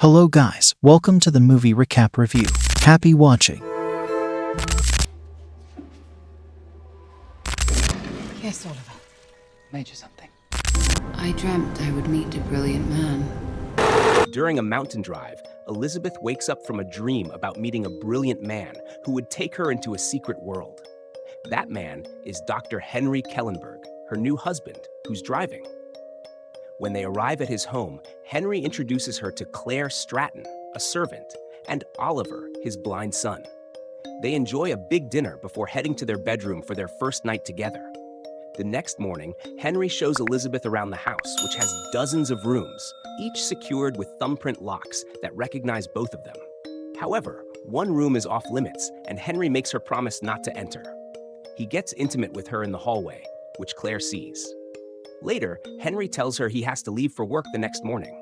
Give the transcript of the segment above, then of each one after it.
Hello guys, welcome to the movie recap review. Happy watching. Yes, Oliver. Made you something. I dreamt I would meet a brilliant man. During a mountain drive, Elizabeth wakes up from a dream about meeting a brilliant man who would take her into a secret world. That man is Dr. Henry Kellenberg, her new husband, who's driving. When they arrive at his home, Henry introduces her to Claire Stratton, a servant, and Oliver, his blind son. They enjoy a big dinner before heading to their bedroom for their first night together. The next morning, Henry shows Elizabeth around the house, which has dozens of rooms, each secured with thumbprint locks that recognize both of them. However, one room is off limits, and Henry makes her promise not to enter. He gets intimate with her in the hallway, which Claire sees. Later, Henry tells her he has to leave for work the next morning.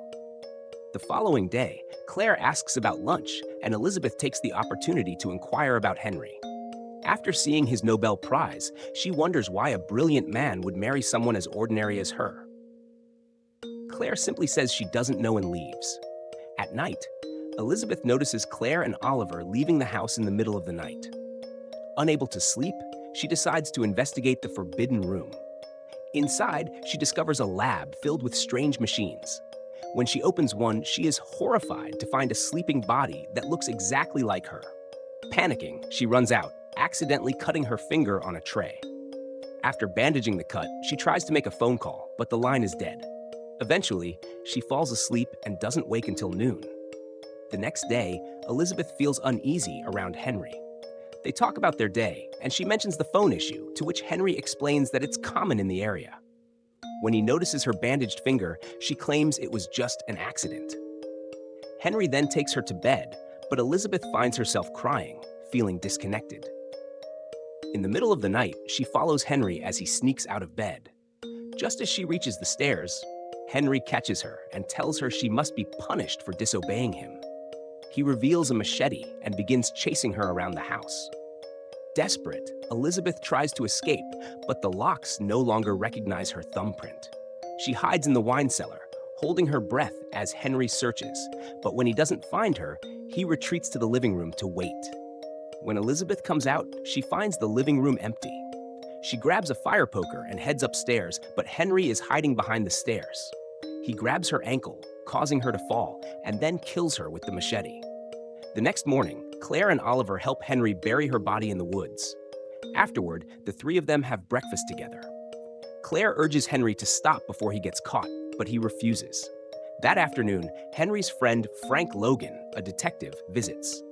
The following day, Claire asks about lunch, and Elizabeth takes the opportunity to inquire about Henry. After seeing his Nobel Prize, she wonders why a brilliant man would marry someone as ordinary as her. Claire simply says she doesn't know and leaves. At night, Elizabeth notices Claire and Oliver leaving the house in the middle of the night. Unable to sleep, she decides to investigate the forbidden room. Inside, she discovers a lab filled with strange machines. When she opens one, she is horrified to find a sleeping body that looks exactly like her. Panicking, she runs out, accidentally cutting her finger on a tray. After bandaging the cut, she tries to make a phone call, but the line is dead. Eventually, she falls asleep and doesn't wake until noon. The next day, Elizabeth feels uneasy around Henry. They talk about their day, and she mentions the phone issue, to which Henry explains that it's common in the area. When he notices her bandaged finger, she claims it was just an accident. Henry then takes her to bed, but Elizabeth finds herself crying, feeling disconnected. In the middle of the night, she follows Henry as he sneaks out of bed. Just as she reaches the stairs, Henry catches her and tells her she must be punished for disobeying him. He reveals a machete and begins chasing her around the house. Desperate, Elizabeth tries to escape, but the locks no longer recognize her thumbprint. She hides in the wine cellar, holding her breath as Henry searches, but when he doesn't find her, he retreats to the living room to wait. When Elizabeth comes out, she finds the living room empty. She grabs a fire poker and heads upstairs, but Henry is hiding behind the stairs. He grabs her ankle, causing her to fall, and then kills her with the machete. The next morning, Claire and Oliver help Henry bury her body in the woods. Afterward, the three of them have breakfast together. Claire urges Henry to stop before he gets caught, but he refuses. That afternoon, Henry's friend Frank Logan, a detective, visits.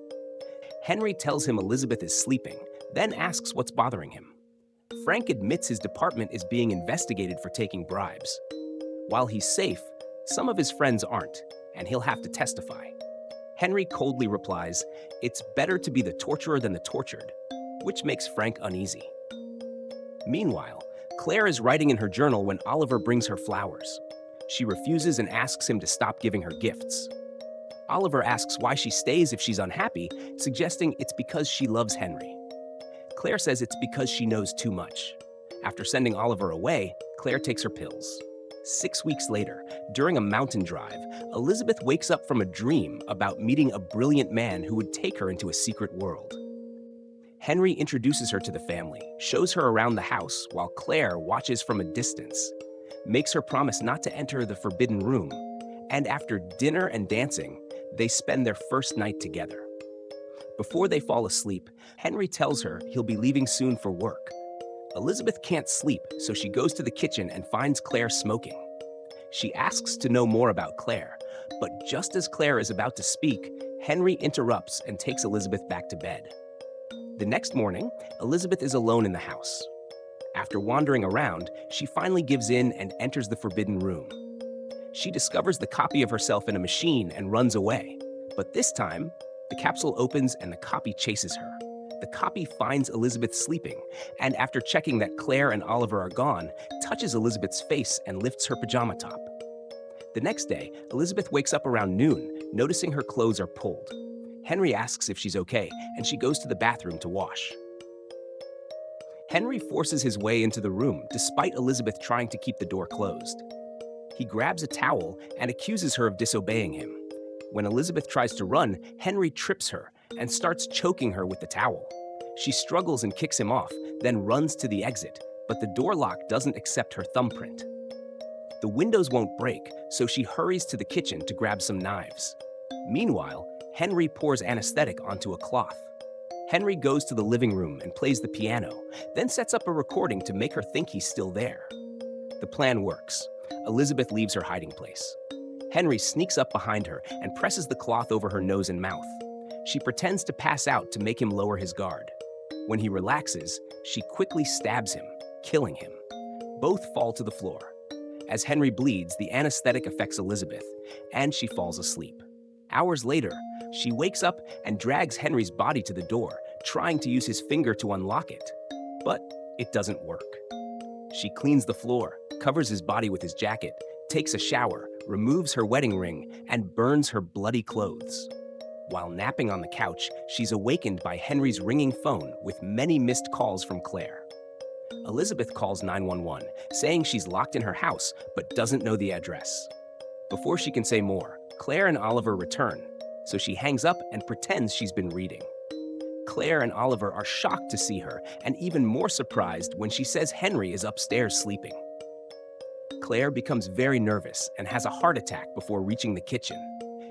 Henry tells him Elizabeth is sleeping, then asks what's bothering him. Frank admits his department is being investigated for taking bribes. While he's safe, some of his friends aren't, and he'll have to testify. Henry coldly replies, "It's better to be the torturer than the tortured," which makes Frank uneasy. Meanwhile, Claire is writing in her journal when Oliver brings her flowers. She refuses and asks him to stop giving her gifts. Oliver asks why she stays if she's unhappy, suggesting it's because she loves Henry. Claire says it's because she knows too much. After sending Oliver away, Claire takes her pills. 6 weeks later, during a mountain drive, Elizabeth wakes up from a dream about meeting a brilliant man who would take her into a secret world. Henry introduces her to the family, shows her around the house while Claire watches from a distance, makes her promise not to enter the forbidden room, and after dinner and dancing, they spend their first night together. Before they fall asleep, Henry tells her he'll be leaving soon for work. Elizabeth can't sleep, so she goes to the kitchen and finds Claire smoking. She asks to know more about Claire, but just as Claire is about to speak, Henry interrupts and takes Elizabeth back to bed. The next morning, Elizabeth is alone in the house. After wandering around, she finally gives in and enters the forbidden room. She discovers the copy of herself in a machine and runs away, but this time, the capsule opens and the copy chases her. The copy finds Elizabeth sleeping, and after checking that Claire and Oliver are gone, touches Elizabeth's face and lifts her pajama top. The next day, Elizabeth wakes up around noon, noticing her clothes are pulled. Henry asks if she's okay, and she goes to the bathroom to wash. Henry forces his way into the room, despite Elizabeth trying to keep the door closed. He grabs a towel and accuses her of disobeying him. When Elizabeth tries to run, Henry trips her and starts choking her with the towel. She struggles and kicks him off, then runs to the exit, but the door lock doesn't accept her thumbprint. The windows won't break, so she hurries to the kitchen to grab some knives. Meanwhile, Henry pours anesthetic onto a cloth. Henry goes to the living room and plays the piano, then sets up a recording to make her think he's still there. The plan works. Elizabeth leaves her hiding place. Henry sneaks up behind her and presses the cloth over her nose and mouth. She pretends to pass out to make him lower his guard. When he relaxes, she quickly stabs him, killing him. Both fall to the floor. As Henry bleeds, the anesthetic affects Elizabeth, and she falls asleep. Hours later, she wakes up and drags Henry's body to the door, trying to use his finger to unlock it. But it doesn't work. She cleans the floor, covers his body with his jacket, takes a shower, removes her wedding ring, and burns her bloody clothes. While napping on the couch, she's awakened by Henry's ringing phone with many missed calls from Claire. Elizabeth calls 911, saying she's locked in her house but doesn't know the address. Before she can say more, Claire and Oliver return, so she hangs up and pretends she's been reading. Claire and Oliver are shocked to see her and even more surprised when she says Henry is upstairs sleeping. Claire becomes very nervous and has a heart attack before reaching the kitchen.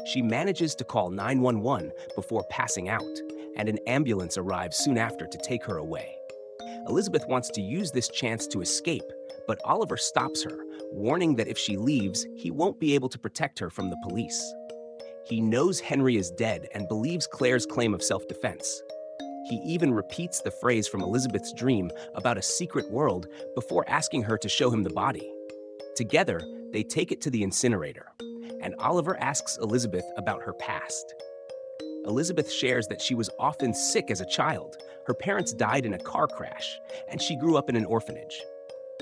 She manages to call 911 before passing out, and an ambulance arrives soon after to take her away. Elizabeth wants to use this chance to escape, but Oliver stops her, warning that if she leaves, he won't be able to protect her from the police. He knows Henry is dead and believes Claire's claim of self-defense. He even repeats the phrase from Elizabeth's dream about a secret world before asking her to show him the body. Together, they take it to the incinerator, and Oliver asks Elizabeth about her past. Elizabeth shares that she was often sick as a child. Her parents died in a car crash, and she grew up in an orphanage.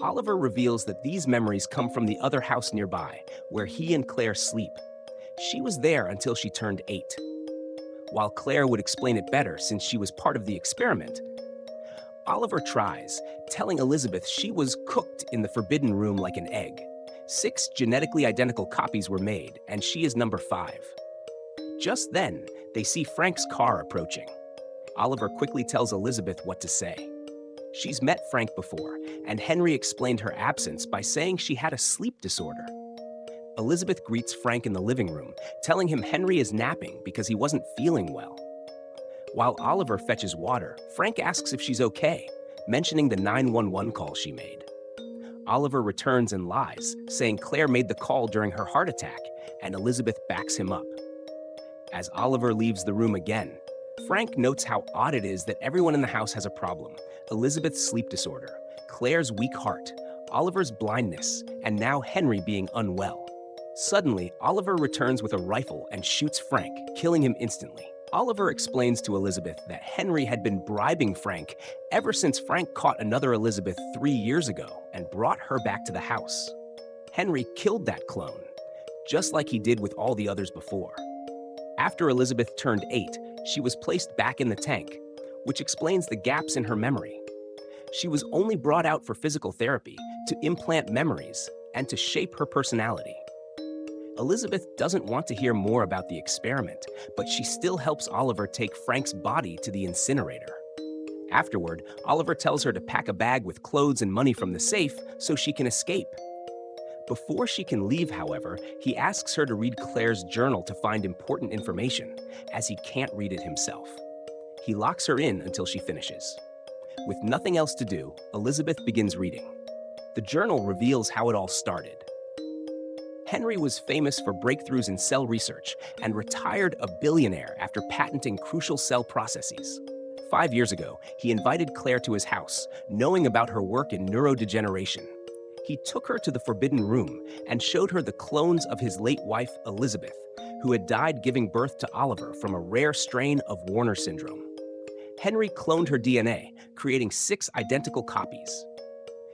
Oliver reveals that these memories come from the other house nearby, where he and Claire sleep. She was there until she turned 8. While Claire would explain it better since she was part of the experiment, Oliver tries, telling Elizabeth she was cooked in the forbidden room like an egg. 6 genetically identical copies were made, and she is number 5. Just then, they see Frank's car approaching. Oliver quickly tells Elizabeth what to say. She's met Frank before, and Henry explained her absence by saying she had a sleep disorder. Elizabeth greets Frank in the living room, telling him Henry is napping because he wasn't feeling well. While Oliver fetches water, Frank asks if she's okay, mentioning the 911 call she made. Oliver returns and lies, saying Claire made the call during her heart attack, and Elizabeth backs him up. As Oliver leaves the room again, Frank notes how odd it is that everyone in the house has a problem: Elizabeth's sleep disorder, Claire's weak heart, Oliver's blindness, and now Henry being unwell. Suddenly, Oliver returns with a rifle and shoots Frank, killing him instantly. Oliver explains to Elizabeth that Henry had been bribing Frank ever since Frank caught another Elizabeth 3 years ago and brought her back to the house. Henry killed that clone, just like he did with all the others before. After Elizabeth turned 8, she was placed back in the tank, which explains the gaps in her memory. She was only brought out for physical therapy, to implant memories, and to shape her personality. Elizabeth doesn't want to hear more about the experiment, but she still helps Oliver take Frank's body to the incinerator. Afterward, Oliver tells her to pack a bag with clothes and money from the safe so she can escape. Before she can leave, however, he asks her to read Claire's journal to find important information, as he can't read it himself. He locks her in until she finishes. With nothing else to do, Elizabeth begins reading. The journal reveals how it all started. Henry was famous for breakthroughs in cell research and retired a billionaire after patenting crucial cell processes. 5 years ago, he invited Claire to his house, knowing about her work in neurodegeneration. He took her to the forbidden room and showed her the clones of his late wife, Elizabeth, who had died giving birth to Oliver from a rare strain of Warner syndrome. Henry cloned her DNA, creating 6 identical copies.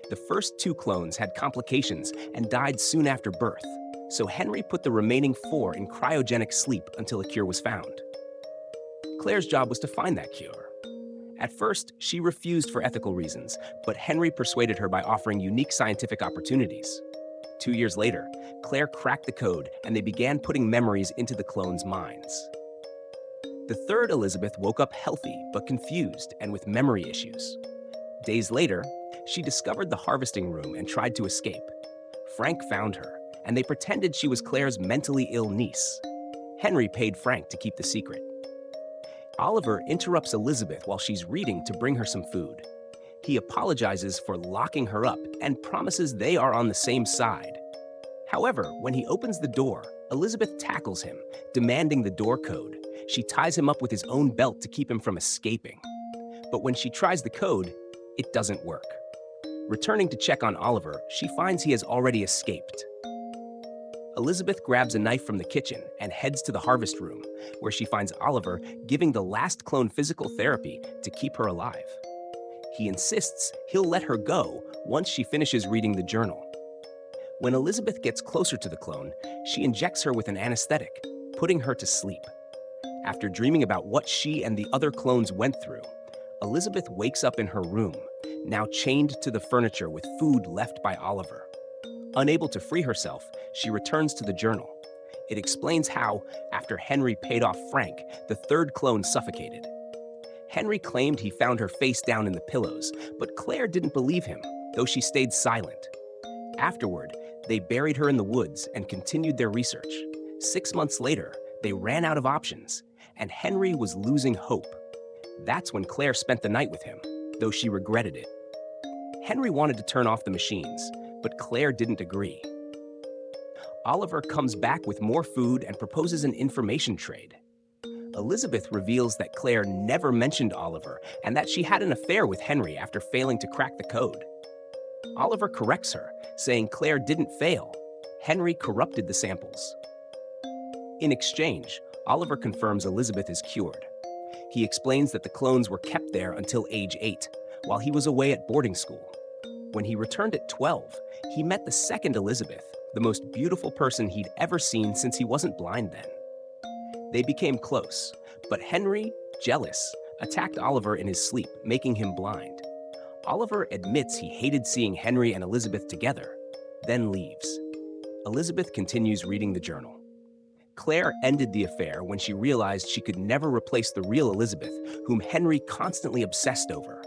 The first 2 clones had complications and died soon after birth, so Henry put the remaining 4 in cryogenic sleep until a cure was found. Claire's job was to find that cure. At first, she refused for ethical reasons, but Henry persuaded her by offering unique scientific opportunities. 2 years later, Claire cracked the code and they began putting memories into the clones' minds. The third Elizabeth woke up healthy but confused and with memory issues. Days later, she discovered the harvesting room and tried to escape. Frank found her, and they pretended she was Claire's mentally ill niece. Henry paid Frank to keep the secret. Oliver interrupts Elizabeth while she's reading to bring her some food. He apologizes for locking her up and promises they are on the same side. However, when he opens the door, Elizabeth tackles him, demanding the door code. She ties him up with his own belt to keep him from escaping. But when she tries the code, it doesn't work. Returning to check on Oliver, she finds he has already escaped. Elizabeth grabs a knife from the kitchen and heads to the harvest room, where she finds Oliver giving the last clone physical therapy to keep her alive. He insists he'll let her go once she finishes reading the journal. When Elizabeth gets closer to the clone, she injects her with an anesthetic, putting her to sleep. After dreaming about what she and the other clones went through, Elizabeth wakes up in her room, now chained to the furniture with food left by Oliver. Unable to free herself, she returns to the journal. It explains how, after Henry paid off Frank, the third clone suffocated. Henry claimed he found her face down in the pillows, but Claire didn't believe him, though she stayed silent. Afterward, they buried her in the woods and continued their research. 6 months later, they ran out of options, and Henry was losing hope. That's when Claire spent the night with him, though she regretted it. Henry wanted to turn off the machines, but Claire didn't agree. Oliver comes back with more food and proposes an information trade. Elizabeth reveals that Claire never mentioned Oliver and that she had an affair with Henry after failing to crack the code. Oliver corrects her, saying Claire didn't fail. Henry corrupted the samples. In exchange, Oliver confirms Elizabeth is cured. He explains that the clones were kept there until age 8, while he was away at boarding school. When he returned at 12, he met the second Elizabeth, the most beautiful person he'd ever seen since he wasn't blind then. They became close, but Henry, jealous, attacked Oliver in his sleep, making him blind. Oliver admits he hated seeing Henry and Elizabeth together, then leaves. Elizabeth continues reading the journal. Claire ended the affair when she realized she could never replace the real Elizabeth, whom Henry constantly obsessed over.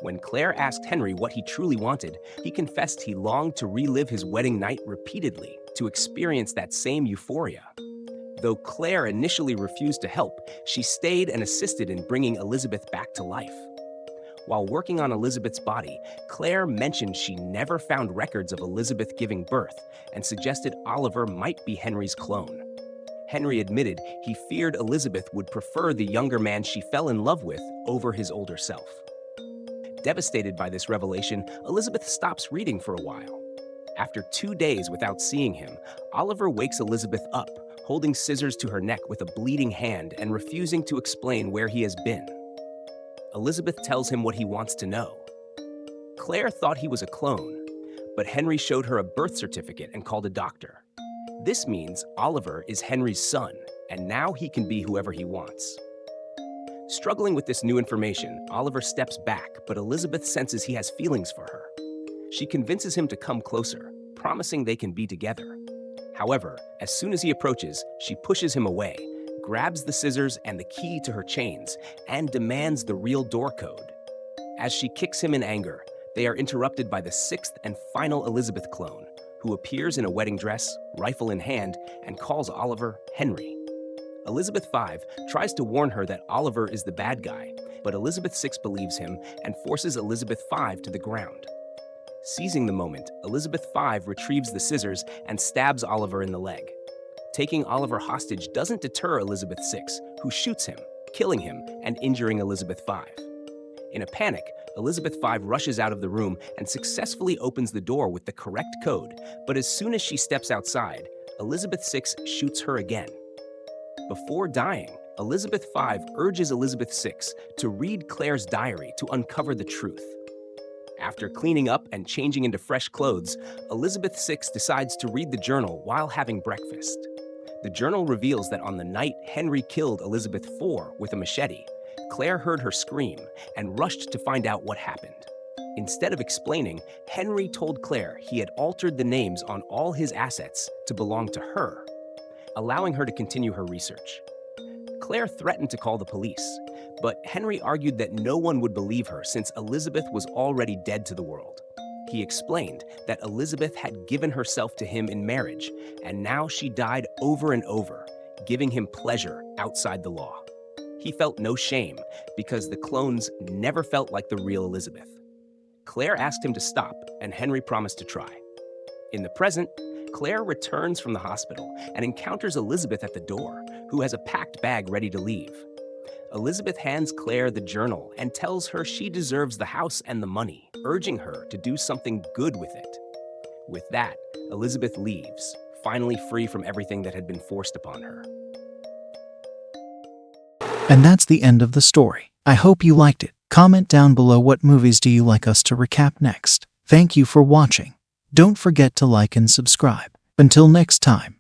When Claire asked Henry what he truly wanted, he confessed he longed to relive his wedding night repeatedly to experience that same euphoria. Though Claire initially refused to help, she stayed and assisted in bringing Elizabeth back to life. While working on Elizabeth's body, Claire mentioned she never found records of Elizabeth giving birth and suggested Oliver might be Henry's clone. Henry admitted he feared Elizabeth would prefer the younger man she fell in love with over his older self. Devastated by this revelation, Elizabeth stops reading for a while. After 2 days without seeing him, Oliver wakes Elizabeth up, holding scissors to her neck with a bleeding hand and refusing to explain where he has been. Elizabeth tells him what he wants to know. Claire thought he was a clone, but Henry showed her a birth certificate and called a doctor. This means Oliver is Henry's son, and now he can be whoever he wants. Struggling with this new information, Oliver steps back, but Elizabeth senses he has feelings for her. She convinces him to come closer, promising they can be together. However, as soon as he approaches, she pushes him away, grabs the scissors and the key to her chains, and demands the real door code. As she kicks him in anger, they are interrupted by the 6th and final Elizabeth clone, who appears in a wedding dress, rifle in hand, and calls Oliver Henry. Elizabeth V tries to warn her that Oliver is the bad guy, but Elizabeth VI believes him and forces Elizabeth V to the ground. Seizing the moment, Elizabeth V retrieves the scissors and stabs Oliver in the leg. Taking Oliver hostage doesn't deter Elizabeth VI, who shoots him, killing him and injuring Elizabeth V. In a panic, Elizabeth V rushes out of the room and successfully opens the door with the correct code, but as soon as she steps outside, Elizabeth VI shoots her again. Before dying, Elizabeth V urges Elizabeth VI to read Claire's diary to uncover the truth. After cleaning up and changing into fresh clothes, Elizabeth VI decides to read the journal while having breakfast. The journal reveals that on the night Henry killed Elizabeth IV with a machete, Claire heard her scream and rushed to find out what happened. Instead of explaining, Henry told Claire he had altered the names on all his assets to belong to her, allowing her to continue her research. Claire threatened to call the police, but Henry argued that no one would believe her since Elizabeth was already dead to the world. He explained that Elizabeth had given herself to him in marriage, and now she died over and over, giving him pleasure outside the law. He felt no shame because the clones never felt like the real Elizabeth. Claire asked him to stop, and Henry promised to try. In the present, Claire returns from the hospital and encounters Elizabeth at the door, who has a packed bag ready to leave. Elizabeth hands Claire the journal and tells her she deserves the house and the money, urging her to do something good with it. With that, Elizabeth leaves, finally free from everything that had been forced upon her. And that's the end of the story. I hope you liked it. Comment down below what movies do you like us to recap next. Thank you for watching. Don't forget to like and subscribe. Until next time.